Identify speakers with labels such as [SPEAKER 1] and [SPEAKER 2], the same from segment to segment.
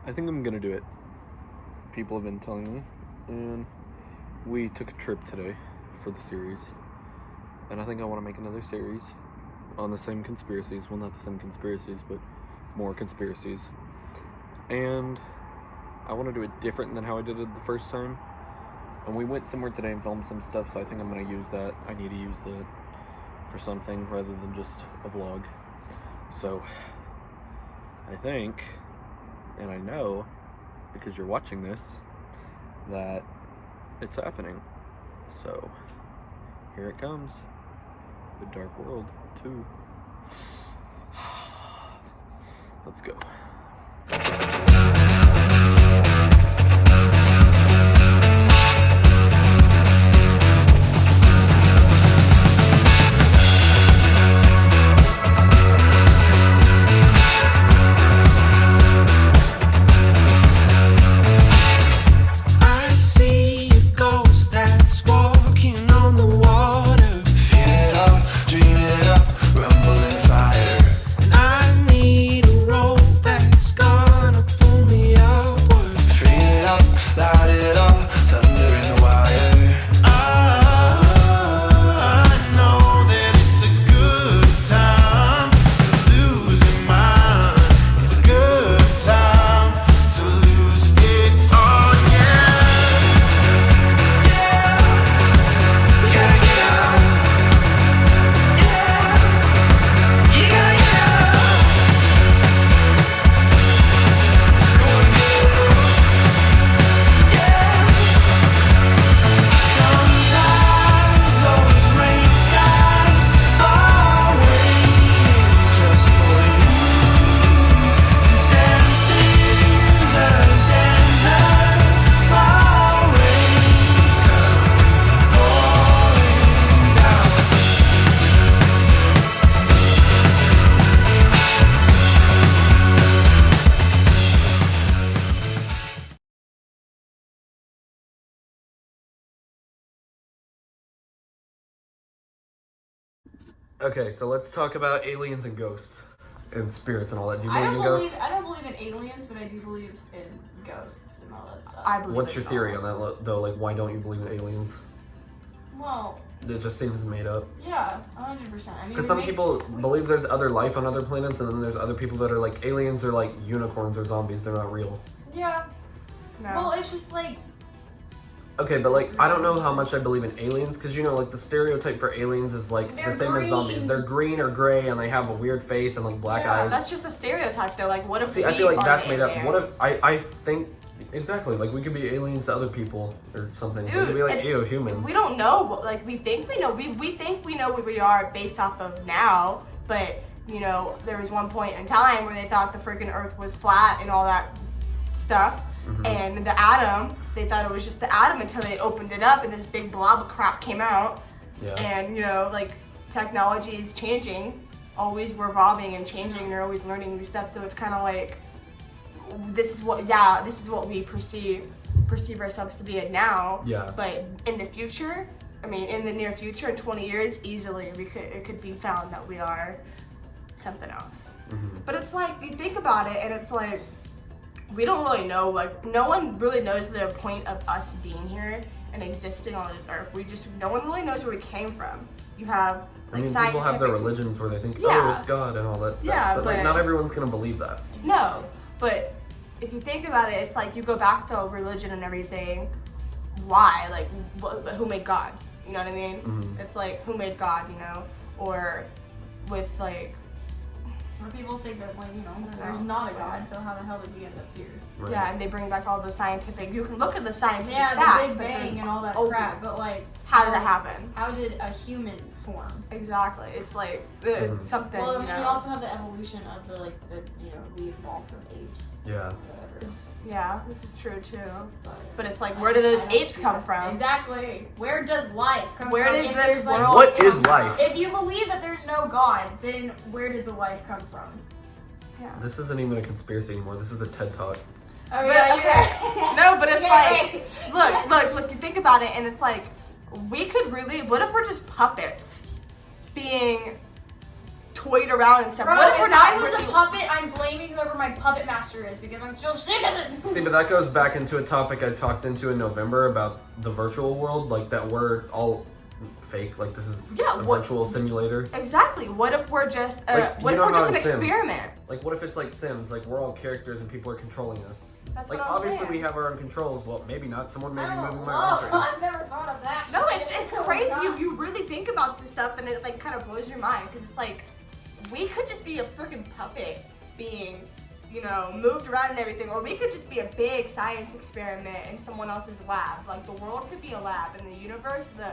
[SPEAKER 1] I think I'm gonna do it. People have been telling me, and we took a trip today for the series, and I think I want to make another series on the same conspiracies. Well, not the same conspiracies, but more conspiracies. And I want to do it different than how I did it the first time. And we went somewhere today and filmed some stuff, so I think I'm going to use that. I need to use that for something rather than just a vlog. So, I think, and I know, because you're watching this, that it's happening. So, here it comes. The Dark World 2. Let's go. Okay, so let's talk about aliens and ghosts and spirits and all that. Do you believe in ghosts?
[SPEAKER 2] I don't believe in aliens, but I do believe in ghosts and all that stuff.
[SPEAKER 3] I believe.
[SPEAKER 1] What's your theory on that, though? Like, why don't you believe in aliens?
[SPEAKER 2] Well,
[SPEAKER 1] it just seems made up.
[SPEAKER 2] Yeah, 100%. I mean,
[SPEAKER 1] because some people believe there's other life on other planets, and then there's other people that are like, aliens are like unicorns or zombies. They're not real.
[SPEAKER 2] Yeah.
[SPEAKER 3] No.
[SPEAKER 2] Well, it's just like.
[SPEAKER 1] Okay, but like, I don't know how much I believe in aliens, because you know, like, the stereotype for aliens is like the same as zombies. They're green or gray, and they have a weird face and like black eyes.
[SPEAKER 3] That's just a stereotype, though. Like, what if?
[SPEAKER 1] See, I feel like that's made up. What if I think exactly like we could be aliens to other people or something?
[SPEAKER 3] Dude,
[SPEAKER 1] we could be like humans.
[SPEAKER 3] We don't know. Like, we think we know. We think we know where we are based off of now, but you know, there was one point in time where they thought the freaking Earth was flat and all that stuff. Mm-hmm. And the atom, they thought it was just the atom until they opened it up and this big blob of crap came out. Yeah. And you know, like, technology is changing, always revolving and changing, and they're always learning new stuff. So it's kind of like, this is what we perceive ourselves to be at now. Yeah. But in the future, I mean, in the near future, in 20 years, easily it could be found that we are something else. Mm-hmm. But it's like, you think about it, and it's like, we don't really know, like, no one really knows the point of us being here and existing on this earth. No one really knows where we came from. You have, like,
[SPEAKER 1] people have their religions where they think, oh, it's God and all that stuff. Yeah, but like, not everyone's gonna believe that.
[SPEAKER 3] No, but if you think about it, it's like, you go back to religion and everything. Why? Like, who made God? You know what I mean? Mm-hmm. It's like, who made God, you know? Or with, like,
[SPEAKER 2] or people think that, like, you know, there's not a God, so how the hell did we end up here?
[SPEAKER 3] Right. Yeah, and they bring back all the scientific, you can look at the scientific
[SPEAKER 2] facts.
[SPEAKER 3] Yeah,
[SPEAKER 2] the Big Bang and all that crap, but like,
[SPEAKER 3] how did that happen?
[SPEAKER 2] How did a human form?
[SPEAKER 3] Exactly, it's like, there's something,
[SPEAKER 2] well, I mean, you also have the evolution of the, like, you know, we evolved from apes.
[SPEAKER 1] Yeah.
[SPEAKER 3] Yeah, this is true too. But it's like, where do those apes come from?
[SPEAKER 2] Exactly. Where does life come from?
[SPEAKER 3] Where did this world?
[SPEAKER 1] What is life?
[SPEAKER 2] If you believe that there's no God, then where did the life come from?
[SPEAKER 3] Yeah.
[SPEAKER 1] This isn't even a conspiracy anymore. This is a TED Talk.
[SPEAKER 2] Oh yeah. Okay.
[SPEAKER 3] No, but it's like, look. You think about it, and it's like, we could really. What if we're just puppets, being toyed around and stuff.
[SPEAKER 2] Bro,
[SPEAKER 3] What if we're
[SPEAKER 2] if
[SPEAKER 3] not
[SPEAKER 2] I was
[SPEAKER 3] really-
[SPEAKER 2] a puppet, I'm blaming whoever my puppet master is because I'm so sick of it.
[SPEAKER 1] See, but that goes back into a topic I talked into in November about the virtual world, like that we're all fake, like this is a virtual simulator.
[SPEAKER 3] Exactly. What if we're just
[SPEAKER 1] Like,
[SPEAKER 3] what if we're just an
[SPEAKER 1] Sims.
[SPEAKER 3] experiment?
[SPEAKER 1] Like what if it's like Sims, like we're all characters and people are controlling us.
[SPEAKER 3] That's
[SPEAKER 1] Like
[SPEAKER 3] what I'm
[SPEAKER 1] obviously
[SPEAKER 3] saying.
[SPEAKER 1] we have our own controls. Well, maybe not. Someone may be
[SPEAKER 2] Oh,
[SPEAKER 1] moving my arms right now.
[SPEAKER 2] I've never thought of that.
[SPEAKER 3] No,
[SPEAKER 2] shit.
[SPEAKER 3] it's
[SPEAKER 2] Oh,
[SPEAKER 3] crazy.
[SPEAKER 2] God.
[SPEAKER 3] You really think about this stuff and it like kind of blows your mind because it's like we could just be a freaking puppet being, you know, moved around and everything, or we could just be a big science experiment in someone else's lab. Like the world could be a lab, and the universe, the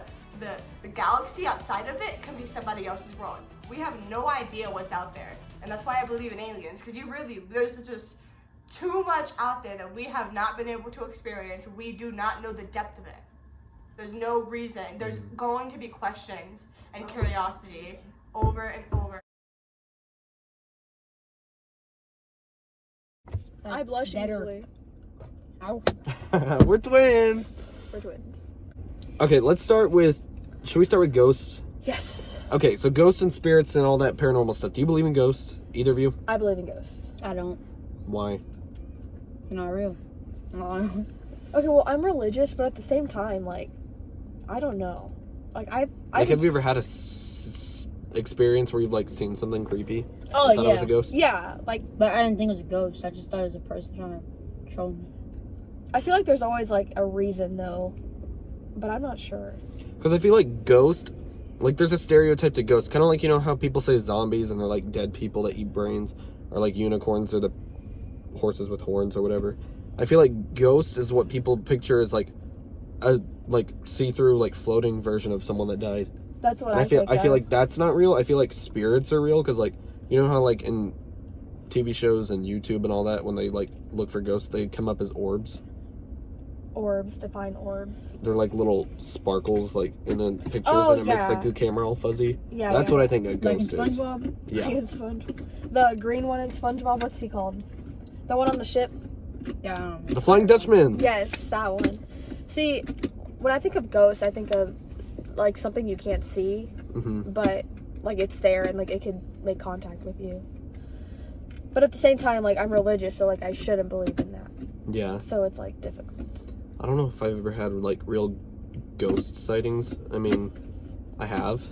[SPEAKER 3] galaxy outside of it could be somebody else's world. We have no idea what's out there, and that's why I believe in aliens. Because there's just too much out there that we have not been able to experience. We do not know the depth of it. There's no reason. There's going to be questions and curiosity over and over.
[SPEAKER 4] I blush
[SPEAKER 5] Better.
[SPEAKER 4] easily.
[SPEAKER 5] Ow.
[SPEAKER 1] We're twins.
[SPEAKER 4] We're twins.
[SPEAKER 1] Okay, let's start with. Should we start with ghosts?
[SPEAKER 4] Yes.
[SPEAKER 1] Okay, so ghosts and spirits and all that paranormal stuff. Do you believe in ghosts? Either of you?
[SPEAKER 4] I believe in ghosts.
[SPEAKER 5] I don't.
[SPEAKER 1] Why?
[SPEAKER 5] You're not real. Oh.
[SPEAKER 4] Okay, well, I'm religious, but at the same time, like, I don't know. Like,
[SPEAKER 1] Like, have you ever had a experience where you've like seen something creepy?
[SPEAKER 5] Oh,
[SPEAKER 1] I thought it was
[SPEAKER 5] yeah.
[SPEAKER 1] a ghost.
[SPEAKER 4] Yeah, like,
[SPEAKER 5] But I didn't think it was a ghost. I just thought it was a person trying to troll me.
[SPEAKER 4] I feel like there's always, like, a reason, though. But I'm not sure.
[SPEAKER 1] Because I feel like ghost, like there's a stereotype to ghosts. Kind of like, you know how people say zombies and they're like dead people that eat brains, or like unicorns or the horses with horns or whatever. I feel like ghost is what people picture as like a like see-through like floating version of someone that died.
[SPEAKER 4] That's what
[SPEAKER 1] And
[SPEAKER 4] I
[SPEAKER 1] feel
[SPEAKER 4] think
[SPEAKER 1] I feel
[SPEAKER 4] of.
[SPEAKER 1] like that's not real. I feel like spirits are real because like you know how like in TV shows and YouTube and all that when they like look for ghosts they come up as orbs.
[SPEAKER 4] Orbs, define orbs.
[SPEAKER 1] They're like little sparkles like in the pictures
[SPEAKER 4] Oh,
[SPEAKER 1] and it makes
[SPEAKER 4] yeah.
[SPEAKER 1] like the camera all fuzzy.
[SPEAKER 4] Yeah,
[SPEAKER 1] That's
[SPEAKER 4] yeah.
[SPEAKER 1] what I think a
[SPEAKER 5] Like in
[SPEAKER 1] ghost is.
[SPEAKER 5] SpongeBob?
[SPEAKER 1] Yeah.
[SPEAKER 4] Like in the green one in SpongeBob, what's he called? The one on the ship?
[SPEAKER 5] Yeah, I don't know.
[SPEAKER 1] The Flying Dutchman.
[SPEAKER 4] Yes, that one. See, when I think of ghosts, I think of, like, something you can't see,
[SPEAKER 1] Mm-hmm.
[SPEAKER 4] but, like, it's there and, like, it could make contact with you. But at the same time, like, I'm religious, so, like, I shouldn't believe in that.
[SPEAKER 1] Yeah.
[SPEAKER 4] So it's, like, difficult.
[SPEAKER 1] I don't know if I've ever had like real ghost sightings. I mean, I have.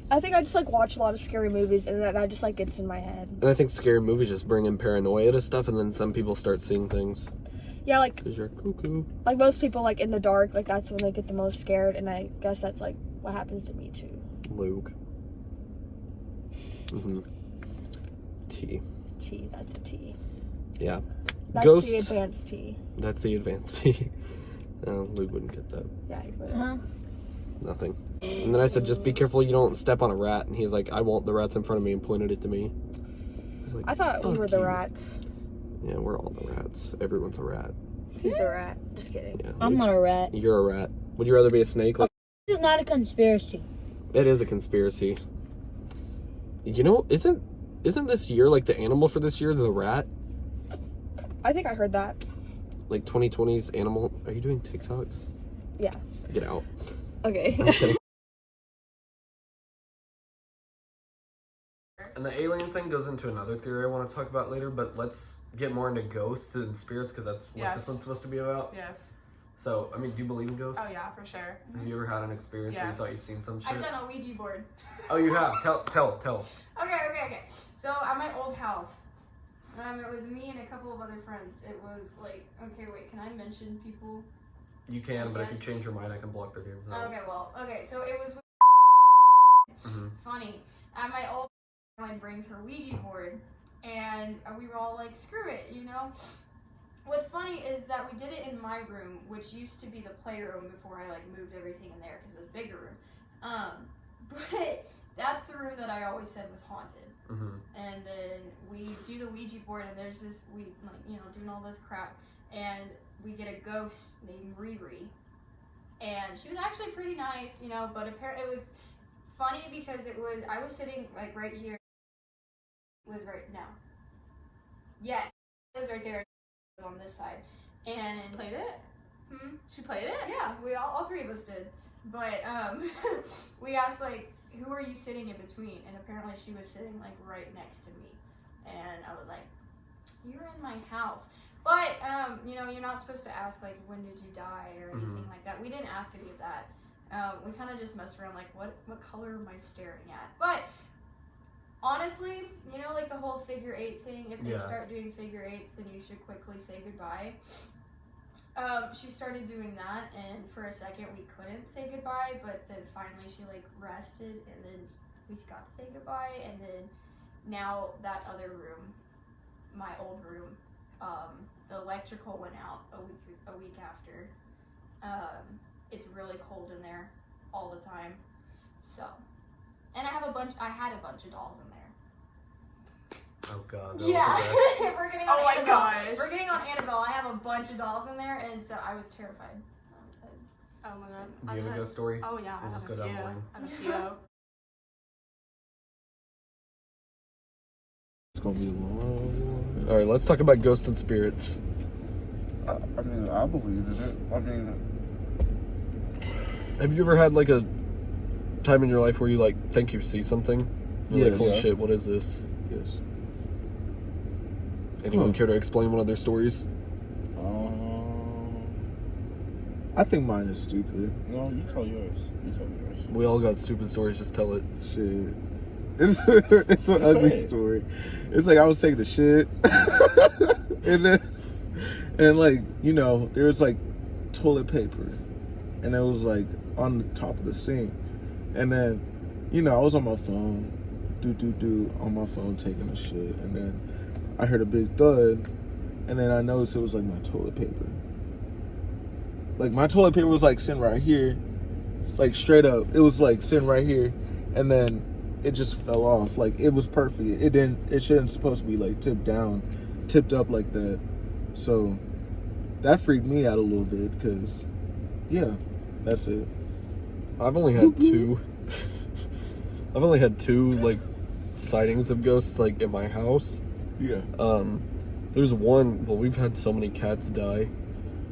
[SPEAKER 4] I think I just, like, watch a lot of scary movies, and that just, like, gets in my head.
[SPEAKER 1] And I think scary movies just bring in paranoia to stuff, and then some people start seeing things
[SPEAKER 4] Yeah, like,
[SPEAKER 1] because you're cuckoo.
[SPEAKER 4] like most people, like, in the dark, like, that's when they get the most scared, and I guess that's, like, what happens to me, too.
[SPEAKER 1] Luke. Mm-hmm. T.
[SPEAKER 4] T, that's the T.
[SPEAKER 1] Yeah.
[SPEAKER 4] That's
[SPEAKER 1] Ghost.
[SPEAKER 4] the advanced T.
[SPEAKER 1] That's the advanced T. No, Luke wouldn't get that.
[SPEAKER 4] Yeah, you would.
[SPEAKER 5] Huh?
[SPEAKER 1] Nothing. And then I said, just be careful you don't step on a rat. And he's like, I won't. The rat's in front of me and pointed it to me. He's like,
[SPEAKER 4] I thought we
[SPEAKER 1] "Fuck
[SPEAKER 4] were the
[SPEAKER 1] you."
[SPEAKER 4] rats.
[SPEAKER 1] Yeah, we're all the rats. Everyone's a rat.
[SPEAKER 4] He's a rat. Just kidding.
[SPEAKER 1] Yeah.
[SPEAKER 5] I'm not a rat.
[SPEAKER 1] You're a rat. Would you rather be a snake? Like,
[SPEAKER 5] This is not a conspiracy.
[SPEAKER 1] it is a conspiracy. You know, isn't this year like the animal for this year the rat?
[SPEAKER 4] I think I heard that.
[SPEAKER 1] Like 2020's animal. Are you doing TikToks?
[SPEAKER 4] Yeah.
[SPEAKER 1] Get out.
[SPEAKER 4] Okay.
[SPEAKER 1] I'm kidding. And the aliens thing goes into another theory I want to talk about later, but let's get more into ghosts and spirits because that's what
[SPEAKER 3] Yes.
[SPEAKER 1] this one's supposed to be about.
[SPEAKER 3] Yes.
[SPEAKER 1] So, I mean, do you believe in ghosts?
[SPEAKER 3] Oh yeah, for sure.
[SPEAKER 1] Have you ever had an experience where you
[SPEAKER 3] Yes.
[SPEAKER 1] thought you'd seen some shit?
[SPEAKER 2] I've done a Ouija board.
[SPEAKER 1] Oh, you have? Tell.
[SPEAKER 2] Okay. So at my old house, it was me and a couple of other friends. It was like, okay, wait, can I mention people?
[SPEAKER 1] You can, but if you
[SPEAKER 2] Yes.
[SPEAKER 1] change your mind, I can block their names out.
[SPEAKER 2] Okay, so it was
[SPEAKER 1] Mhm.
[SPEAKER 2] funny. At my old like brings her Ouija board, and we were all like, screw it, you know? What's funny is that we did it in my room, which used to be the playroom before I like moved everything in there because it was a bigger room. But that's the room that I always said was haunted.
[SPEAKER 1] Mhm.
[SPEAKER 2] And then we do the Ouija board, and there's this, we like, you know, doing all this crap, and we get a ghost named Riri, and she was actually pretty nice, you know, but apparently it was funny because I was sitting like right here, it was right now. Yes, it was right there, it was on this side, and
[SPEAKER 3] Played it?
[SPEAKER 2] hmm?
[SPEAKER 3] She played it?
[SPEAKER 2] Yeah, we all three of us did. But we asked like, who are you sitting in between? And apparently she was sitting like right next to me. And I was like, you're in my house. But you know, you're not supposed to ask like, when did you die or anything like that. We didn't ask any of that. We kind of just messed around like, what color am I staring at? But honestly, you know, like the whole figure 8 thing, if they start doing figure 8s, then you should quickly say goodbye. She started doing that, and for a second we couldn't say goodbye, but then finally she like rested, and then we got to say goodbye. And then now that other room, my old room, the electrical went out a week after. It's really cold in there all the time. So, and I had a bunch of dolls in there.
[SPEAKER 1] Oh God.
[SPEAKER 2] Yeah, we're getting on
[SPEAKER 3] Oh my
[SPEAKER 2] Annabelle.
[SPEAKER 3] gosh.
[SPEAKER 2] We're getting on Annabelle. I have a bunch of dolls in there, and so I was terrified.
[SPEAKER 3] Oh my god.
[SPEAKER 1] Do you have a ghost story?
[SPEAKER 3] Oh yeah,
[SPEAKER 1] We'll
[SPEAKER 3] I
[SPEAKER 1] just
[SPEAKER 3] have
[SPEAKER 1] go
[SPEAKER 3] a
[SPEAKER 1] down
[SPEAKER 3] few.
[SPEAKER 1] the line.
[SPEAKER 3] I have a few.
[SPEAKER 6] It's gonna be a long one.
[SPEAKER 1] All right, let's talk about ghosts and spirits.
[SPEAKER 6] I mean, I believe in it. I mean,
[SPEAKER 1] Have you ever had like a time in your life where you like think you see something? You're like,
[SPEAKER 6] Yes.
[SPEAKER 1] holy shit, what is this?
[SPEAKER 6] yes.
[SPEAKER 1] Anyone care to explain one of their stories?
[SPEAKER 6] I think mine is stupid.
[SPEAKER 7] No, you tell yours.
[SPEAKER 1] We all got stupid stories, just tell it.
[SPEAKER 6] Shit. It's an ugly story. It's like I was taking a shit, and like, you know, there was like toilet paper, and it was like on the top of the sink, and then, you know, I was on my phone, on my phone taking a shit, and then I heard a big thud, and then I noticed it was like my toilet paper. Like my toilet paper was like sitting right here, like straight up. It was like sitting right here, and then it just fell off. Like it was perfect. It shouldn't supposed to be like tipped up like that. So that freaked me out a little bit, because yeah, that's it.
[SPEAKER 1] I've only had two. I've only had two like sightings of ghosts like in my house.
[SPEAKER 6] Yeah.
[SPEAKER 1] There's one. Well, we've had so many cats die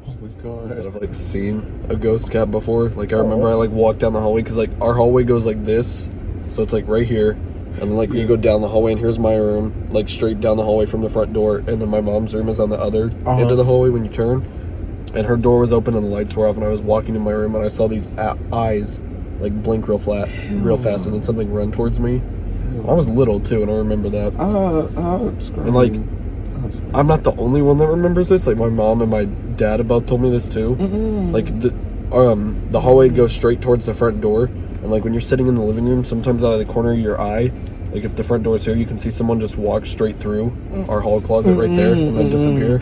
[SPEAKER 6] Oh my
[SPEAKER 1] that
[SPEAKER 6] god.
[SPEAKER 1] I've like seen a ghost cat before. Like I remember I like walked down the hallway, because like our hallway goes like this, so it's like right here, and then like you go down the hallway, and here's my room, like straight down the hallway from the front door, and then my mom's room is on the other end of the hallway when you turn, and her door was open and the lights were off, and I was walking in my room and I saw these eyes like blink real fast, and then something run towards me. I was little too, and I remember that. And like, I'm not the only one that remembers this. Like my mom and my dad both told me this too. Like the hallway goes straight towards the front door, and like when you're sitting in the living room, sometimes out of the corner of your eye, like if the front door is here, you can see someone just walk straight through our hall closet right there and then disappear.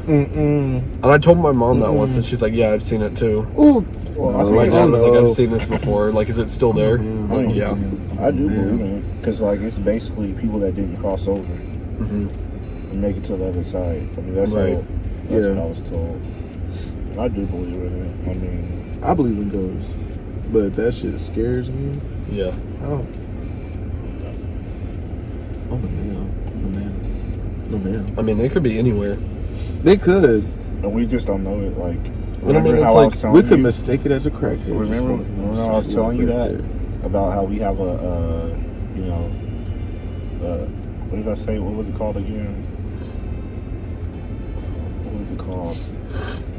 [SPEAKER 1] And I told my mom that once, and she's like, "Yeah, I've seen it too."
[SPEAKER 6] Ooh.
[SPEAKER 7] Well,
[SPEAKER 1] My dad was like, "I've seen this before. Like, is it still there?" Like, yeah.
[SPEAKER 7] I do believe in it, because like it's basically people that didn't cross over and make it to the other side. I mean, that's
[SPEAKER 1] Right.
[SPEAKER 7] what I was told. I do believe in it. I mean,
[SPEAKER 6] I believe in ghosts, but that shit scares me.
[SPEAKER 1] Yeah.
[SPEAKER 6] Oh. Oh man.
[SPEAKER 1] I mean, they could be anywhere.
[SPEAKER 6] They could.
[SPEAKER 7] and we just don't know it. Like,
[SPEAKER 1] I mean, it's
[SPEAKER 7] how I
[SPEAKER 1] like,
[SPEAKER 7] was telling
[SPEAKER 6] We could
[SPEAKER 7] you,
[SPEAKER 6] mistake it as a crackhead. just
[SPEAKER 7] Remember
[SPEAKER 6] smoking
[SPEAKER 7] when I was
[SPEAKER 6] shit
[SPEAKER 7] telling you
[SPEAKER 6] right
[SPEAKER 7] that
[SPEAKER 6] there.
[SPEAKER 7] about how we have a, you know, what did I say? What was it called again? What was it called?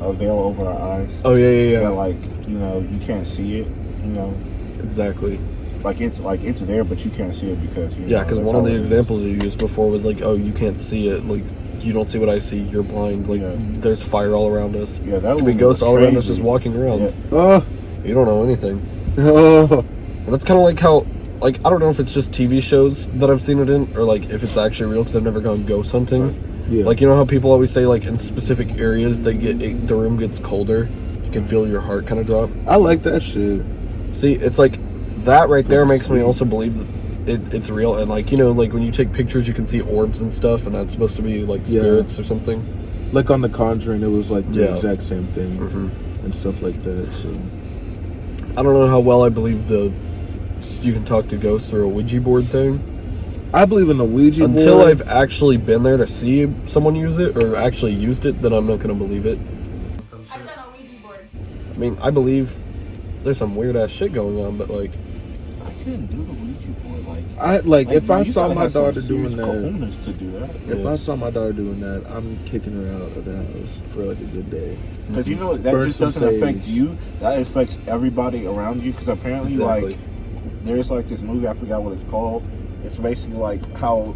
[SPEAKER 7] A veil over our eyes.
[SPEAKER 1] Oh yeah.
[SPEAKER 7] That, like, you know, you can't see it. You know,
[SPEAKER 1] Exactly.
[SPEAKER 7] like it's there, but you can't see it because you
[SPEAKER 1] Yeah,
[SPEAKER 7] know,
[SPEAKER 1] because
[SPEAKER 7] that's
[SPEAKER 1] one of
[SPEAKER 7] how
[SPEAKER 1] the
[SPEAKER 7] it is.
[SPEAKER 1] examples you used before was like, "Oh, you can't see it. Like, you don't see what I see. You're blind. Like,
[SPEAKER 7] Yeah.
[SPEAKER 1] there's fire all around us.
[SPEAKER 7] Yeah, that
[SPEAKER 1] Could be
[SPEAKER 7] one
[SPEAKER 1] ghosts
[SPEAKER 7] was
[SPEAKER 1] all around us
[SPEAKER 7] crazy.
[SPEAKER 1] just walking around.
[SPEAKER 7] Yeah.
[SPEAKER 6] Oh.
[SPEAKER 1] You don't know anything."
[SPEAKER 6] Oh.
[SPEAKER 1] And that's kind of like how, like, I don't know if it's just TV shows that I've seen it in, or like if it's actually real, because I've never gone ghost hunting.
[SPEAKER 6] Yeah.
[SPEAKER 1] Like, you know how people always say, like, in specific areas the room gets colder, you can feel your heart kind of drop.
[SPEAKER 6] I like that shit.
[SPEAKER 1] See, it's like that right there makes me also believe that it's real. And like, you know, like when you take pictures, you can see orbs and stuff, and that's supposed to be like spirits or something.
[SPEAKER 6] Like on The Conjuring, it was like the
[SPEAKER 1] Yeah.
[SPEAKER 6] exact same thing
[SPEAKER 1] Mm-hmm.
[SPEAKER 6] and stuff like that. So
[SPEAKER 1] I don't know how well I believe you can talk to ghosts through a Ouija board thing.
[SPEAKER 6] I believe in the Ouija board.
[SPEAKER 1] Until I've actually been there to see someone use it or actually used it, then I'm not going to believe it.
[SPEAKER 2] I've done a Ouija board.
[SPEAKER 1] I mean, I believe there's some weird ass shit going on, but like,
[SPEAKER 7] I couldn't do the Ouija board.
[SPEAKER 6] If
[SPEAKER 7] man,
[SPEAKER 6] I
[SPEAKER 7] you
[SPEAKER 6] saw
[SPEAKER 7] gotta
[SPEAKER 6] my
[SPEAKER 7] have some
[SPEAKER 6] daughter doing
[SPEAKER 7] serious
[SPEAKER 6] that,
[SPEAKER 7] cojones to do that.
[SPEAKER 6] if I saw my daughter doing that, I'm kicking her out of the house for like a good day.
[SPEAKER 7] Because you know that
[SPEAKER 6] Burn
[SPEAKER 7] just
[SPEAKER 6] some
[SPEAKER 7] doesn't affect
[SPEAKER 6] sage.
[SPEAKER 7] you. That affects everybody around you. Because apparently,
[SPEAKER 1] Exactly.
[SPEAKER 7] like, there's like this movie. I forgot what it's called. It's basically like how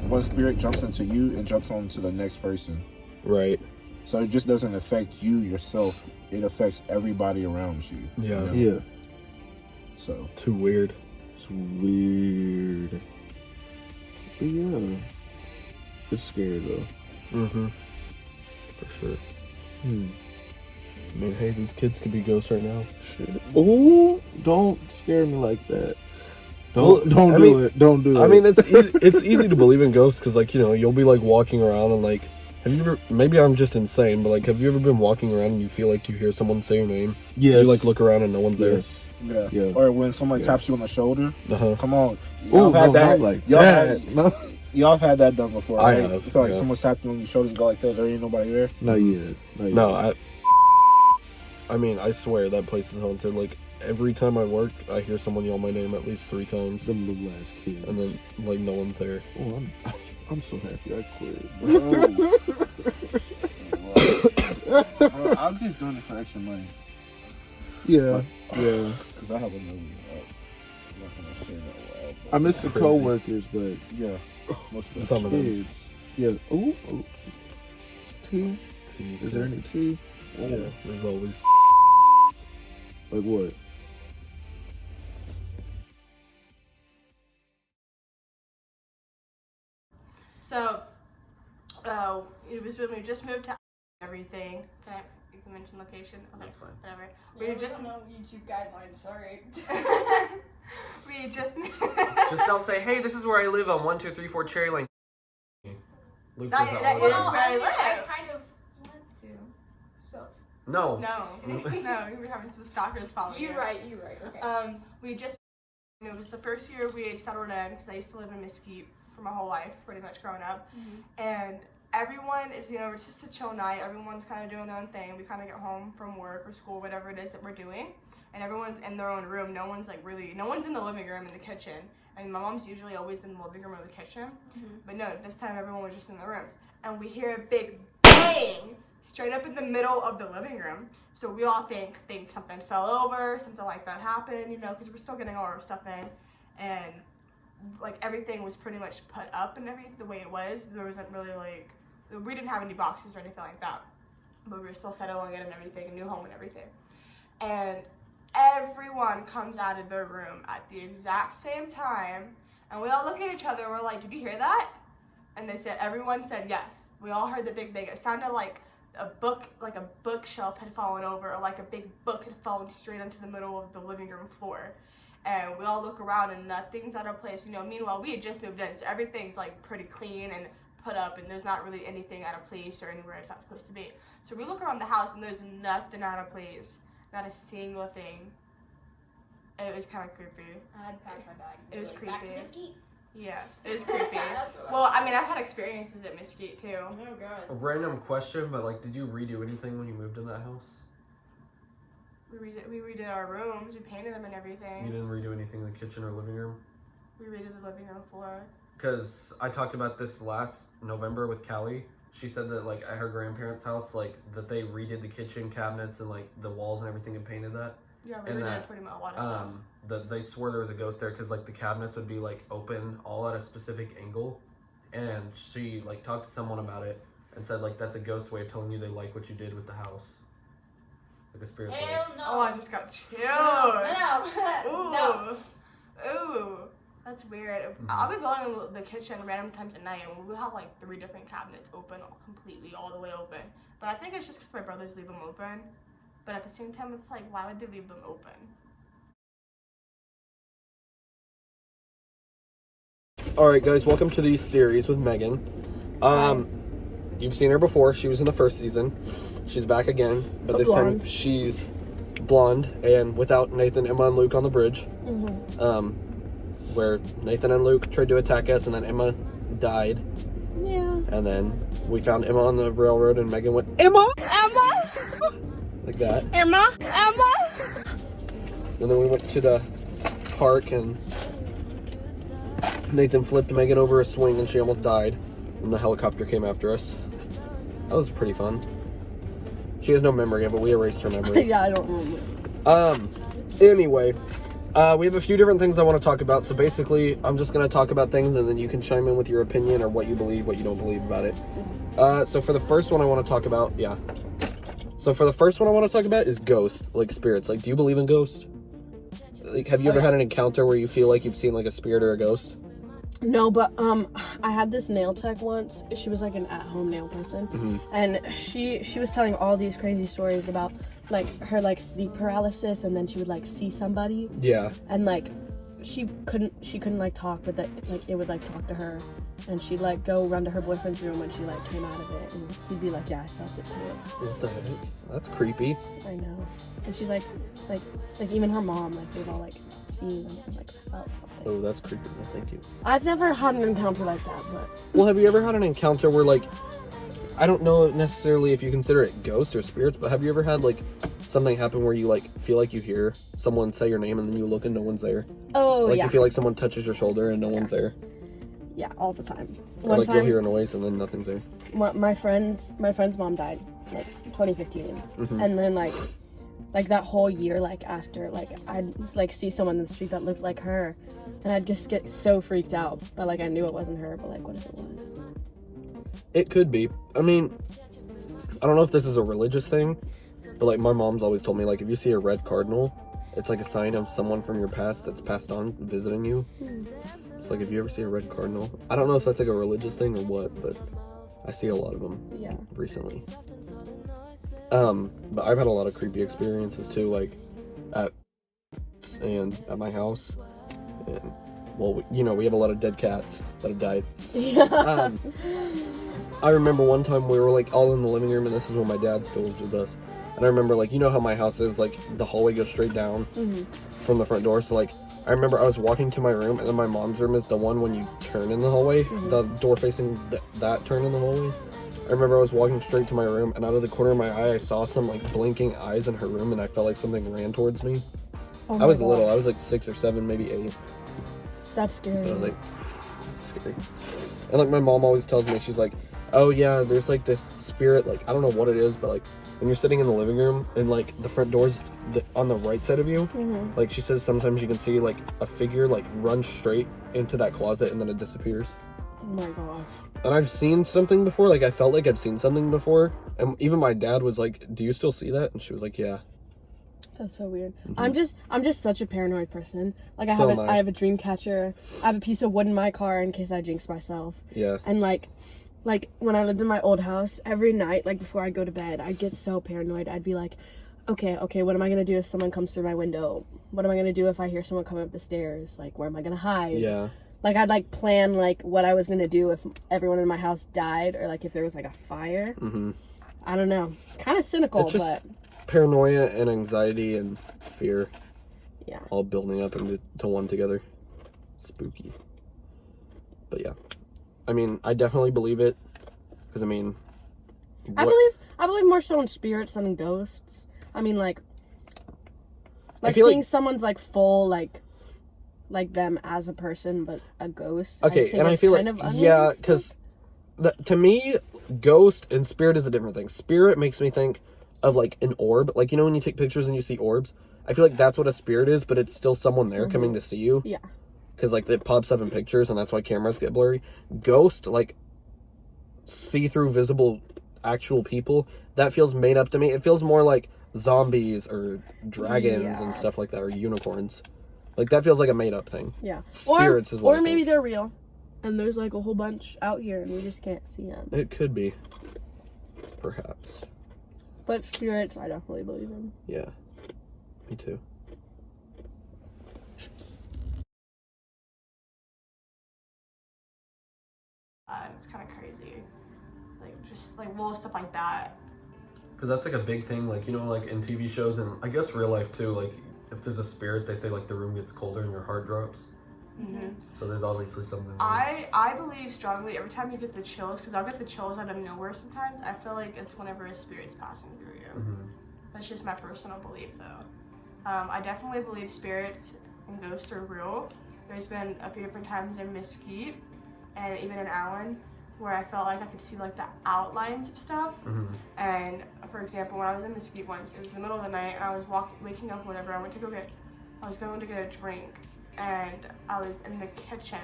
[SPEAKER 7] one spirit jumps into you and jumps onto the next person.
[SPEAKER 1] right?
[SPEAKER 7] So it just doesn't affect you yourself. It affects everybody around you.
[SPEAKER 1] Yeah.
[SPEAKER 7] You know?
[SPEAKER 6] Yeah,
[SPEAKER 7] So
[SPEAKER 1] Too weird.
[SPEAKER 6] it's weird. But yeah, it's scary though.
[SPEAKER 1] Mm-hmm. For sure.
[SPEAKER 6] Hmm.
[SPEAKER 1] I mean, hey, these kids could be ghosts right now.
[SPEAKER 6] Shit. Ooh, don't scare me like that.
[SPEAKER 1] Well,
[SPEAKER 6] Don't
[SPEAKER 1] I
[SPEAKER 6] do
[SPEAKER 1] mean-
[SPEAKER 6] it. Don't do it.
[SPEAKER 1] I mean, it's easy to believe in ghosts because, like, you know, you'll be like walking around and like, have you ever? Maybe I'm just insane, but like, have you ever been walking around and you feel like you hear someone say your name?
[SPEAKER 6] yes.
[SPEAKER 1] You like look around and no one's
[SPEAKER 6] Yes.
[SPEAKER 7] yeah.
[SPEAKER 6] Yeah.
[SPEAKER 7] Or when someone
[SPEAKER 6] Yeah.
[SPEAKER 7] taps you on the shoulder.
[SPEAKER 1] there. Uh huh.
[SPEAKER 7] Come on.
[SPEAKER 6] Ooh,
[SPEAKER 7] Y'all had
[SPEAKER 6] no,
[SPEAKER 7] that.
[SPEAKER 6] not like
[SPEAKER 7] y'all
[SPEAKER 6] that.
[SPEAKER 7] Had,
[SPEAKER 6] No,
[SPEAKER 7] y'all have had that done before.
[SPEAKER 1] I
[SPEAKER 7] right?
[SPEAKER 1] have,
[SPEAKER 7] You feel like
[SPEAKER 1] yeah.
[SPEAKER 7] someone's tapping you on your shoulders and go like this. There ain't nobody there.
[SPEAKER 6] not yet. Not yet.
[SPEAKER 1] No, I mean, I swear that place is haunted. Like every time I work, I hear someone yell my name at least 3 times,
[SPEAKER 6] Them little ass kids.
[SPEAKER 1] and then like no one's there.
[SPEAKER 6] Oh, I'm so happy I quit.
[SPEAKER 7] Bro, I'm just doing it for extra money.
[SPEAKER 6] Yeah, yeah.
[SPEAKER 7] Because I have a movie. I'm not going to say that loud.
[SPEAKER 6] I miss the
[SPEAKER 1] Crazy.
[SPEAKER 6] coworkers, but
[SPEAKER 7] Yeah. Most of
[SPEAKER 6] the
[SPEAKER 7] them.
[SPEAKER 1] Some of them.
[SPEAKER 6] kids. Yeah. Ooh, it's tea. Is there any tea?
[SPEAKER 1] Yeah, there's always.
[SPEAKER 6] Like what?
[SPEAKER 3] So, it was when we just moved to everything. You can mention location? Okay,
[SPEAKER 1] That's fine.
[SPEAKER 3] whatever.
[SPEAKER 2] We
[SPEAKER 3] We just
[SPEAKER 2] don't know YouTube guidelines. Sorry.
[SPEAKER 3] we just
[SPEAKER 1] Just don't say, "Hey, this is where I live on 1, 2, 3, 4 Cherry Lane." Luke
[SPEAKER 3] That-
[SPEAKER 1] does that
[SPEAKER 3] that
[SPEAKER 1] all the
[SPEAKER 3] is
[SPEAKER 1] time.
[SPEAKER 2] Well,
[SPEAKER 3] where I
[SPEAKER 2] I mean, I
[SPEAKER 3] live.
[SPEAKER 2] kind of want to. So
[SPEAKER 1] No.
[SPEAKER 3] no, you were having some stalkers following you.
[SPEAKER 2] you're right. Okay.
[SPEAKER 3] We just, it was the first year we had settled in because I used to live in Mesquite for my whole life, pretty much growing up. And everyone is, it's just a chill night. Everyone's kind of doing their own thing. We kind of get home from work or school, whatever it is that we're doing. And everyone's in their own room. No one's in the living room, in the kitchen. And my mom's usually always in the living room or the kitchen. But no, this time everyone was just in their rooms. And we hear a big bang straight up in the middle of the living room. So we all think something fell over, something like that happened, because we're still getting all our stuff in. And like everything was pretty much put up and everything the way it was. There wasn't really we didn't have any boxes or anything like that. But we were still settling it and everything, a new home and everything. And everyone comes out of their room at the exact same time. And we all look at each other and we're like, did you hear that? And everyone said yes. We all heard the big bang. It sounded like a bookshelf had fallen over, or like a big book had fallen straight into the middle of the living room floor. And we all look around and nothing's out of place. Meanwhile, we had just moved in, so everything's like pretty clean and put up, and there's not really anything out of place or anywhere it's not supposed to be. So we look around the house and there's nothing out of place, not a single thing. It was kind of creepy.
[SPEAKER 2] I had packed my bags.
[SPEAKER 3] It was
[SPEAKER 2] and back to
[SPEAKER 3] creepy.
[SPEAKER 2] Mesquite.
[SPEAKER 3] Yeah, it was creepy.
[SPEAKER 2] That's what
[SPEAKER 3] Well, I mean, I've had experiences at Mesquite too.
[SPEAKER 2] Oh god.
[SPEAKER 1] A random question, but like, did you redo anything when you moved in that house?
[SPEAKER 3] We redid our rooms, we painted them and
[SPEAKER 1] You
[SPEAKER 3] everything.
[SPEAKER 1] didn't redo anything in the kitchen or living room?
[SPEAKER 3] We redid the living room floor.
[SPEAKER 1] Because I talked about this last November with Callie. She said that like at her grandparents' house, like that they redid the kitchen cabinets and like the walls and everything and painted that.
[SPEAKER 3] Yeah, we
[SPEAKER 1] And
[SPEAKER 3] redid
[SPEAKER 1] that,
[SPEAKER 3] pretty much a lot of stuff.
[SPEAKER 1] That they swore there was a ghost there because like the cabinets would be like open all at a specific angle, and she like talked to someone about it and said like that's a ghost way of telling you they like what you did with the house, like a spirit way.
[SPEAKER 2] Hell no.
[SPEAKER 3] Oh, I just got chills.
[SPEAKER 2] No. No.
[SPEAKER 3] Ooh, that's weird. I'll be going in the kitchen random times at night, and we'll have like 3 different cabinets open, all the way open. But I think it's just because my brothers leave them open. But at the same time, it's like, why would they leave them open?
[SPEAKER 1] All right, guys, welcome to the series with Megan. You've seen her before. She was in the first season. She's back again, but this time she's blonde and without Nathan, Emma, and Luke on the bridge. Where Nathan and Luke tried to attack us, and then Emma died.
[SPEAKER 4] Yeah.
[SPEAKER 1] And then we found Emma on the railroad, and Megan went, Emma! Emma! Like that.
[SPEAKER 4] Emma! Emma!
[SPEAKER 1] And then we went to the park and Nathan flipped Megan over a swing and she almost died. And the helicopter came after us. That was pretty fun. She has no memory of it, but we erased her memory.
[SPEAKER 5] Yeah, I don't remember.
[SPEAKER 1] Anyway, we have a few different things I want to talk about. So basically, I'm just going to talk about things and then you can chime in with your opinion or what you believe, what you don't believe about it. So for the first one I want to talk about, is ghosts, like spirits. Like, do you believe in ghosts? Like, have you ever had an encounter where you feel like you've seen like a spirit or a ghost?
[SPEAKER 5] No, but I had this nail tech once. She was like an at-home nail person, and she was telling all these crazy stories about like her like sleep paralysis, and then she would like see somebody.
[SPEAKER 1] Yeah.
[SPEAKER 5] And like she couldn't like talk, but that like it would like talk to her, and she'd like go run to her boyfriend's room when she like came out of it, and he'd be like, "Yeah, I felt it too."
[SPEAKER 1] What the heck? That's creepy.
[SPEAKER 5] I know. And she's like even her mom, like they've all like seen and like felt something.
[SPEAKER 1] Oh, that's creepy. No, thank you.
[SPEAKER 5] I've never had an encounter like that, but
[SPEAKER 1] Well, have you ever had an encounter where like, I don't know necessarily if you consider it ghosts or spirits, but have you ever had like something happen where you like feel like you hear someone say your name and then you look and no one's there?
[SPEAKER 5] oh
[SPEAKER 1] Like
[SPEAKER 5] yeah,
[SPEAKER 1] you feel like someone touches your shoulder and no one's there?
[SPEAKER 5] yeah, all the time.
[SPEAKER 1] Or
[SPEAKER 5] One
[SPEAKER 1] like
[SPEAKER 5] time,
[SPEAKER 1] you'll hear a noise and then nothing's there?
[SPEAKER 5] my friend's mom died like 2015,
[SPEAKER 1] Mhm.
[SPEAKER 5] and then like that whole year, like after, like I'd like see someone in the street that looked like her, and I'd just get so freaked out. But like I knew it wasn't her, but like what if it was?
[SPEAKER 1] It could be. I mean, I don't know if this is a religious thing, but like my mom's always told me like if you see a red cardinal, it's like a sign of someone from your past that's passed on visiting you. It's like if you ever see a red cardinal, I don't know if that's like a religious thing or what, but I see a lot of them
[SPEAKER 5] Yeah.
[SPEAKER 1] recently. But I've had a lot of creepy experiences too, like at my house, and well, we have a lot of dead cats that have died. I remember one time we were like all in the living room, and this is when my dad still lived with us. And I remember like how my house is, like the hallway goes straight down from the front door. So like I remember I was walking to my room, and then my mom's room is the one when you turn in the hallway, the door facing that turn in the hallway. I remember I was walking straight to my room, and out of the corner of my eye, I saw some like blinking eyes in her room, and I felt like something ran towards me.
[SPEAKER 5] Oh
[SPEAKER 1] I was
[SPEAKER 5] my
[SPEAKER 1] little.
[SPEAKER 5] gosh.
[SPEAKER 1] I was like 6 or 7, maybe 8.
[SPEAKER 5] That's scary.
[SPEAKER 1] But I was like, scary. And like my mom always tells me, she's like, oh yeah, there's like this spirit, like I don't know what it is, but like when you're sitting in the living room and like the front door's on the right side of you, like she says sometimes you can see like a figure like run straight into that closet and then it disappears.
[SPEAKER 5] Oh my gosh.
[SPEAKER 1] And I've seen something before, like I felt like I'd seen something before, and even my dad was like, do you still see that? And she was like, yeah.
[SPEAKER 5] That's so weird. I'm just such a paranoid person. Like I
[SPEAKER 1] So
[SPEAKER 5] have
[SPEAKER 1] am I.
[SPEAKER 5] I have a dream catcher. I have a piece of wood in my car in case I jinx myself.
[SPEAKER 1] Yeah.
[SPEAKER 5] And like when I lived in my old house, every night, like before I go to bed, I'd get so paranoid. I'd be like, okay, what am I gonna do if someone comes through my window? What am I gonna do if I hear someone coming up the stairs? Like, where am I gonna hide?
[SPEAKER 1] Yeah.
[SPEAKER 5] Like I'd like plan like what I was gonna do if everyone in my house died, or like if there was like a fire. I don't know. Kind of cynical,
[SPEAKER 1] It's just
[SPEAKER 5] but
[SPEAKER 1] paranoia and anxiety and fear.
[SPEAKER 5] Yeah.
[SPEAKER 1] All building up into one together. Spooky. But yeah. I mean, I definitely believe it. Because, I mean...
[SPEAKER 5] I believe more so in spirits than in ghosts. I mean, like seeing someone's, like, full, like them as a person, but a ghost.
[SPEAKER 1] Okay, and I feel like... Yeah, because to me, ghost and spirit is a different thing. Spirit makes me think of, like, an orb. Like, when you take pictures and you see orbs? I feel like that's what a spirit is, but it's still someone there coming to see you.
[SPEAKER 5] Yeah.
[SPEAKER 1] Because, like, it pops up in pictures, and that's why cameras get blurry. Ghost, like, see-through, visible, actual people, that feels made up to me. It feels more like zombies or dragons and stuff like that, or unicorns. Like, that feels like a made-up thing.
[SPEAKER 5] Yeah.
[SPEAKER 1] Spirits is what
[SPEAKER 5] Or
[SPEAKER 1] I
[SPEAKER 5] maybe
[SPEAKER 1] think.
[SPEAKER 5] they're real, and there's, like, a whole bunch out here, and we just can't see them.
[SPEAKER 1] It could be. Perhaps.
[SPEAKER 5] But spirits, I definitely believe in.
[SPEAKER 1] Yeah. Me too.
[SPEAKER 3] It's kind of crazy. Like, just, like, little stuff like that.
[SPEAKER 1] Because that's, like, a big thing, like, like, in TV shows, and I guess real life, too, like, if there's a spirit, they say, like, the room gets colder and your heart drops. So there's obviously something there.
[SPEAKER 3] I believe strongly every time you get the chills, because I'll get the chills out of nowhere sometimes, I feel like it's whenever a spirit's passing through you. That's just my personal belief, though. I definitely believe spirits and ghosts are real. There's been a few different times in Mesquite and even in Allen where I felt like I could see like the outlines of stuff. And for example, when I was in Mesquite once, it was the middle of the night, and I was waking up, whatever. I was going to get a drink, and I was in the kitchen,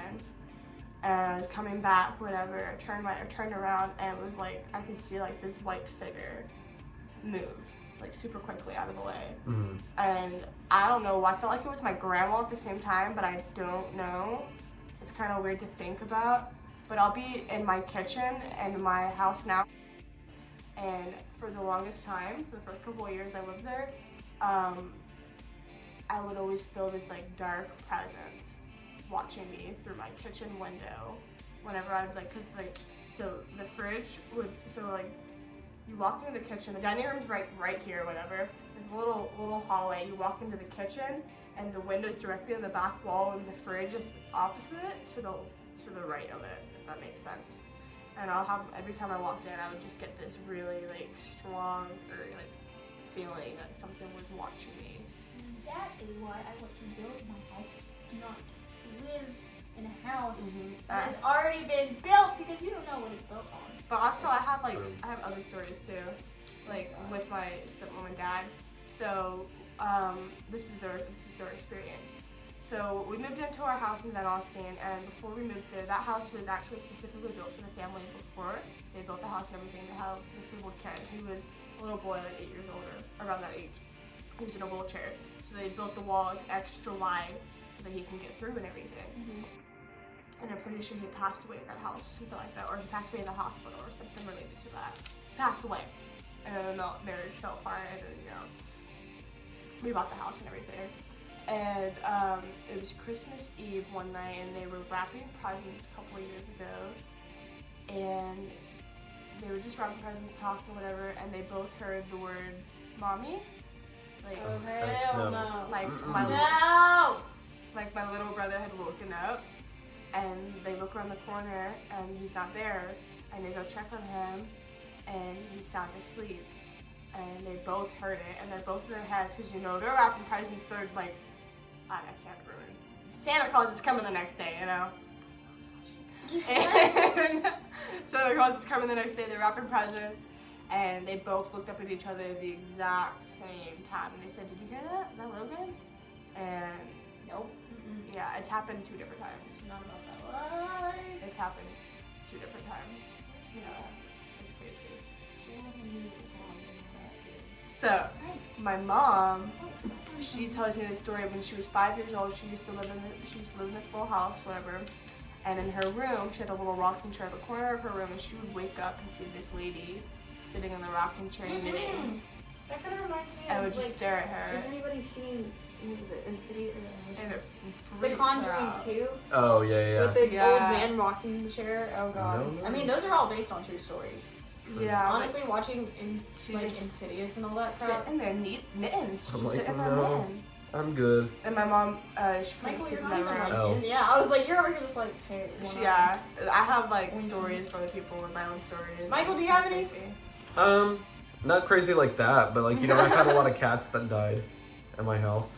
[SPEAKER 3] and I was coming back, whatever. I turned around, and it was like I could see like this white figure move like super quickly out of the way. And I don't know, I felt like it was my grandma at the same time, but I don't know. It's kind of weird to think about. But I'll be in my kitchen and my house now, and for the longest time, for the first couple of years I lived there, I would always feel this like dark presence watching me through my kitchen window whenever I was like, cause like, so the fridge would, so like, you walk into the kitchen, the dining room's right here, whatever. There's a little hallway. You walk into the kitchen, and the window's directly on the back wall, and the fridge is opposite to the right of it, if that makes sense. And I'll have, every time I walked in, I would just get this really like strong or like feeling that something was watching me.
[SPEAKER 2] That is why I want to build my house, not live in a house that has already been built, because you don't know what it's built on.
[SPEAKER 3] But also I have other stories too, like with my stepmom and dad. So this is their experience. So we moved into our house in Van Alstyne, and before we moved there, that house was actually specifically built for the family before they built the house and everything. They have this little kid who was a little boy, like 8 years older, around that age. He was in a wheelchair. So they built the walls extra wide so that he can get through and everything. And I'm pretty sure he passed away in that house, something like that, or he passed away in the hospital or something related to that. Passed away. And then the marriage fell apart, and then, you know, we bought the house and everything. And it was Christmas Eve one night, and they were wrapping presents a couple of years ago, and they were just wrapping presents, talking, whatever, and they both heard the word "mommy." Like,
[SPEAKER 2] Oh hell no!
[SPEAKER 3] like my little brother had woken up, and they look around the corner, and he's not there, and they go check on him, and he's sound asleep. And they both heard it, and they're both in their heads, because, you know, they're wrapping presents, they're like, I can't ruin. Santa Claus is coming the next day, you know? And Santa Claus is coming the next day, they're wrapping presents, and they both looked up at each other at the exact same time, and they said, "Did you hear that? Is that Logan?" And nope. Yeah, it's happened 2 different times.
[SPEAKER 2] Not about that life.
[SPEAKER 3] It's happened 2 different times. Yeah, it's crazy. So, my mom, she tells me the story when she was 5 years old. She used to live in this little house, whatever. And in her room, she had a little rocking chair at the corner of her room, and she would wake up and see this lady sitting in the rocking chair knitting.
[SPEAKER 2] That kind of reminds me
[SPEAKER 3] I
[SPEAKER 2] of,
[SPEAKER 3] would just stare at her.
[SPEAKER 2] Has anybody seen, what was it, Insidious?
[SPEAKER 3] And it
[SPEAKER 2] The
[SPEAKER 3] freaked her
[SPEAKER 2] Conjuring
[SPEAKER 3] out.
[SPEAKER 2] 2?
[SPEAKER 1] Oh, yeah.
[SPEAKER 2] With the
[SPEAKER 3] Yeah.
[SPEAKER 2] old man rocking the chair? Oh god.
[SPEAKER 1] No.
[SPEAKER 2] I mean, those are all based on true stories.
[SPEAKER 3] Yeah.
[SPEAKER 2] Honestly, watching like
[SPEAKER 3] just
[SPEAKER 2] Insidious and all that crap.
[SPEAKER 3] sitting there knitting.
[SPEAKER 1] I'm
[SPEAKER 3] She's
[SPEAKER 1] like,
[SPEAKER 3] sitting there
[SPEAKER 1] no.
[SPEAKER 3] knitting.
[SPEAKER 1] I'm good.
[SPEAKER 3] And my mom, she
[SPEAKER 2] Michael,
[SPEAKER 3] couldn't
[SPEAKER 2] you're
[SPEAKER 3] sleep in
[SPEAKER 2] not even
[SPEAKER 3] my
[SPEAKER 2] like,
[SPEAKER 3] room.
[SPEAKER 1] Oh.
[SPEAKER 2] yeah, I was like, you're over here just like, hey, one
[SPEAKER 3] Yeah, I have like
[SPEAKER 2] Mhm.
[SPEAKER 3] stories for other people and my own stories.
[SPEAKER 2] Michael, do you
[SPEAKER 3] It's
[SPEAKER 2] have any?
[SPEAKER 3] crazy.
[SPEAKER 1] Not crazy like that, but like, you know, I've had a lot of cats that died at my house.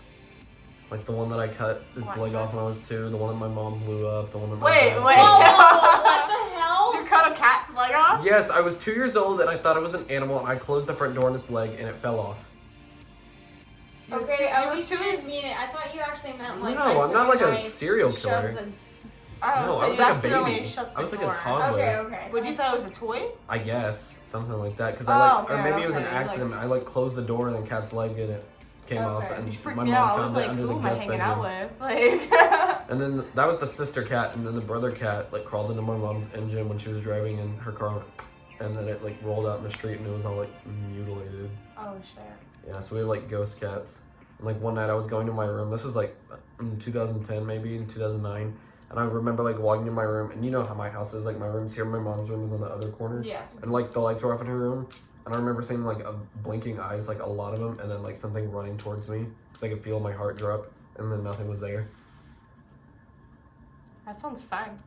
[SPEAKER 1] Like the one that I cut its
[SPEAKER 3] What?
[SPEAKER 1] leg off when I was 2, the one that my mom blew up, the one that my
[SPEAKER 3] Wait,
[SPEAKER 1] dad-
[SPEAKER 3] wait.
[SPEAKER 2] Whoa, what the hell?
[SPEAKER 3] You cut a cat's leg off?
[SPEAKER 1] Yes, I was 2 years old and I thought it was an animal, and I closed the front door on its leg and it fell off.
[SPEAKER 2] Okay, at least you didn't mean it. I thought you actually meant like.
[SPEAKER 1] No, I'm not like a
[SPEAKER 2] knife,
[SPEAKER 1] serial
[SPEAKER 2] shoved
[SPEAKER 1] killer.
[SPEAKER 2] the-
[SPEAKER 3] Oh,
[SPEAKER 1] No,
[SPEAKER 3] so
[SPEAKER 1] I was
[SPEAKER 3] you
[SPEAKER 1] like a
[SPEAKER 3] accidentally
[SPEAKER 1] baby.
[SPEAKER 3] shut the
[SPEAKER 1] I was like
[SPEAKER 3] door.
[SPEAKER 1] a toddler.
[SPEAKER 2] Okay, okay.
[SPEAKER 3] Would you thought it was a toy?
[SPEAKER 1] I guess something like that, because
[SPEAKER 3] Oh,
[SPEAKER 1] I like, or
[SPEAKER 3] okay,
[SPEAKER 1] maybe it was an
[SPEAKER 3] okay,
[SPEAKER 1] accident. I like closed the door and then cat's leg and it came off,
[SPEAKER 2] Okay.
[SPEAKER 1] and
[SPEAKER 3] You freaked
[SPEAKER 1] my
[SPEAKER 3] me
[SPEAKER 1] mom
[SPEAKER 3] out. I was
[SPEAKER 1] found it
[SPEAKER 3] like,
[SPEAKER 1] under
[SPEAKER 3] who
[SPEAKER 1] the
[SPEAKER 3] am I
[SPEAKER 1] guest
[SPEAKER 3] hanging
[SPEAKER 1] bedroom.
[SPEAKER 3] out with? Like,
[SPEAKER 1] And then that was the sister cat, and then the brother cat like crawled into my mom's engine when she was driving in her car, and then it like rolled out in the street and it was all like mutilated.
[SPEAKER 3] oh shit.
[SPEAKER 1] Yeah, so we have like ghost cats. And like one night I was going to my room. This was like in 2010, maybe in 2009. And I remember like walking in my room, and you know how my house is, like my room's here, my mom's room is on the other corner.
[SPEAKER 2] Yeah.
[SPEAKER 1] And like the lights were off in her room. And I remember seeing like a blinking eyes, like a lot of them, and then like something running towards me. Because I could feel my heart drop, and then nothing was there.
[SPEAKER 3] That sounds fun.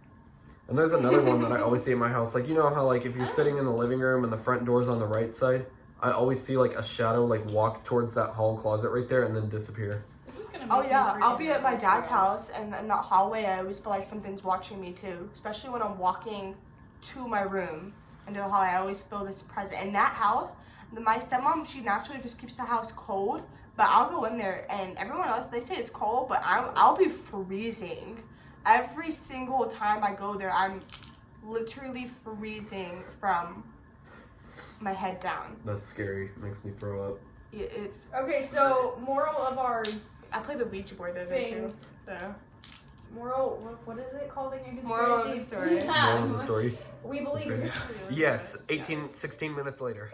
[SPEAKER 1] And there's another one that I always see in my house. Like, you know how like if you're sitting in the living room and the front door's on the right side, I always see like a shadow like walk towards that hall closet right there and then disappear.
[SPEAKER 2] This is gonna
[SPEAKER 3] Oh
[SPEAKER 2] make
[SPEAKER 3] yeah,
[SPEAKER 2] me
[SPEAKER 3] I'll
[SPEAKER 2] freaking
[SPEAKER 3] be at my
[SPEAKER 2] nervous,
[SPEAKER 3] dad's
[SPEAKER 2] bro.
[SPEAKER 3] house, and in that hallway, I always feel like something's watching me too. Especially when I'm walking to my room into the hallway, I always feel this presence. In that house, my stepmom, she naturally just keeps the house cold, but I'll go in there, and everyone else, they say it's cold, but I'll be freezing. Every single time I go there, I'm literally freezing from my head down.
[SPEAKER 1] That's scary. Makes me throw up.
[SPEAKER 3] It's.
[SPEAKER 2] Okay, so moral of our
[SPEAKER 3] I play the Ouija board there
[SPEAKER 2] Thing.
[SPEAKER 3] too. So.
[SPEAKER 2] moral, what is it called in your
[SPEAKER 3] Moral of
[SPEAKER 2] conspiracy?
[SPEAKER 3] the story.
[SPEAKER 2] Yeah.
[SPEAKER 1] Moral of the story.
[SPEAKER 2] We believe
[SPEAKER 1] Okay.
[SPEAKER 2] in
[SPEAKER 1] Yes, 16 minutes later.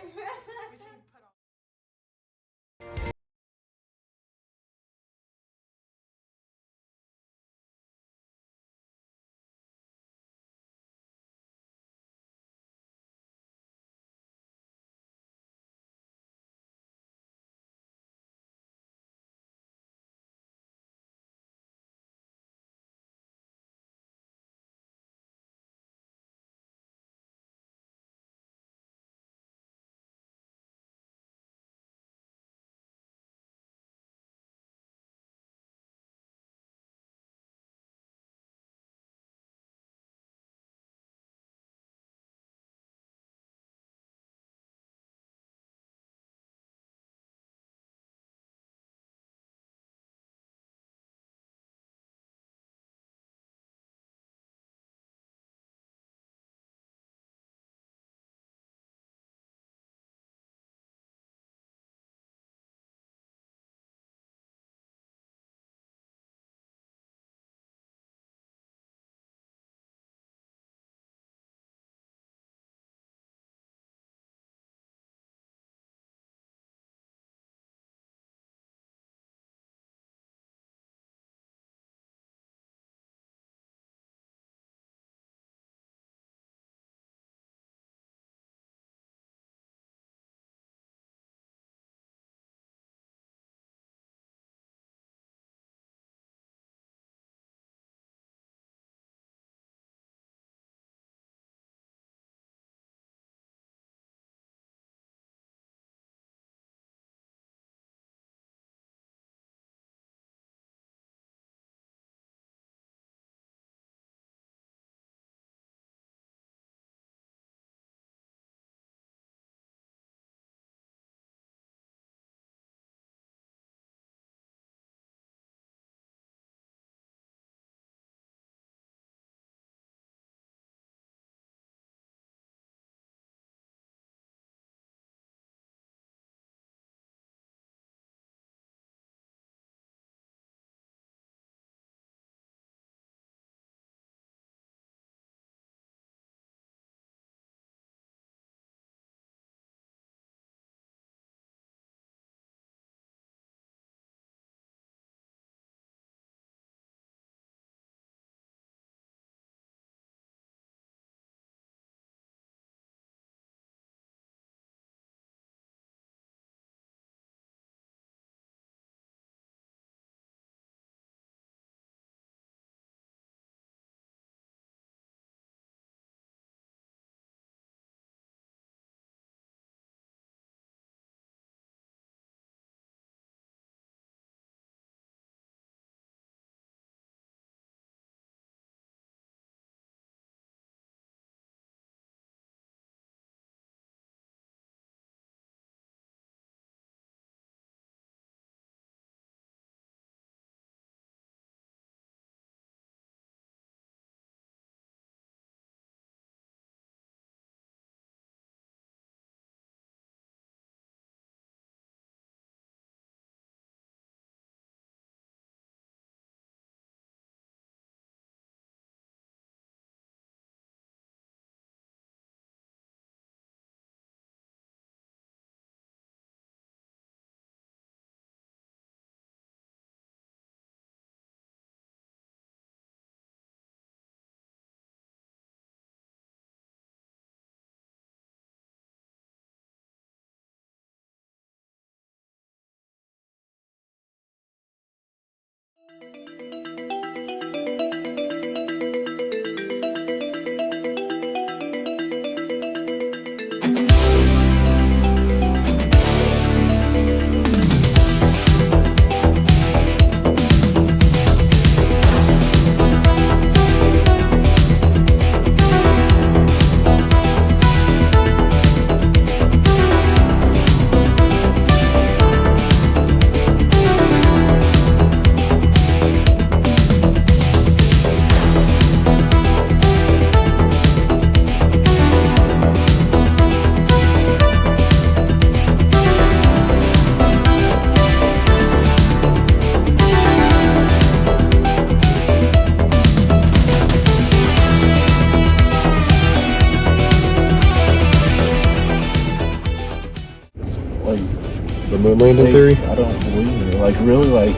[SPEAKER 1] moon landing theory?
[SPEAKER 7] I don't believe it. Like, really, like,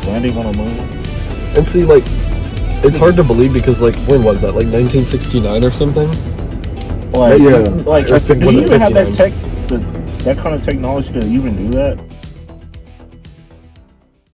[SPEAKER 7] landing on a moon?
[SPEAKER 1] And see, like, it's hard to believe because, like, when was that? Like 1969 or something?
[SPEAKER 7] Like,
[SPEAKER 6] Yeah,
[SPEAKER 7] like,
[SPEAKER 6] I think
[SPEAKER 7] do
[SPEAKER 1] was
[SPEAKER 7] you
[SPEAKER 1] it
[SPEAKER 7] even have that
[SPEAKER 1] 59?
[SPEAKER 7] that kind of technology to even do that?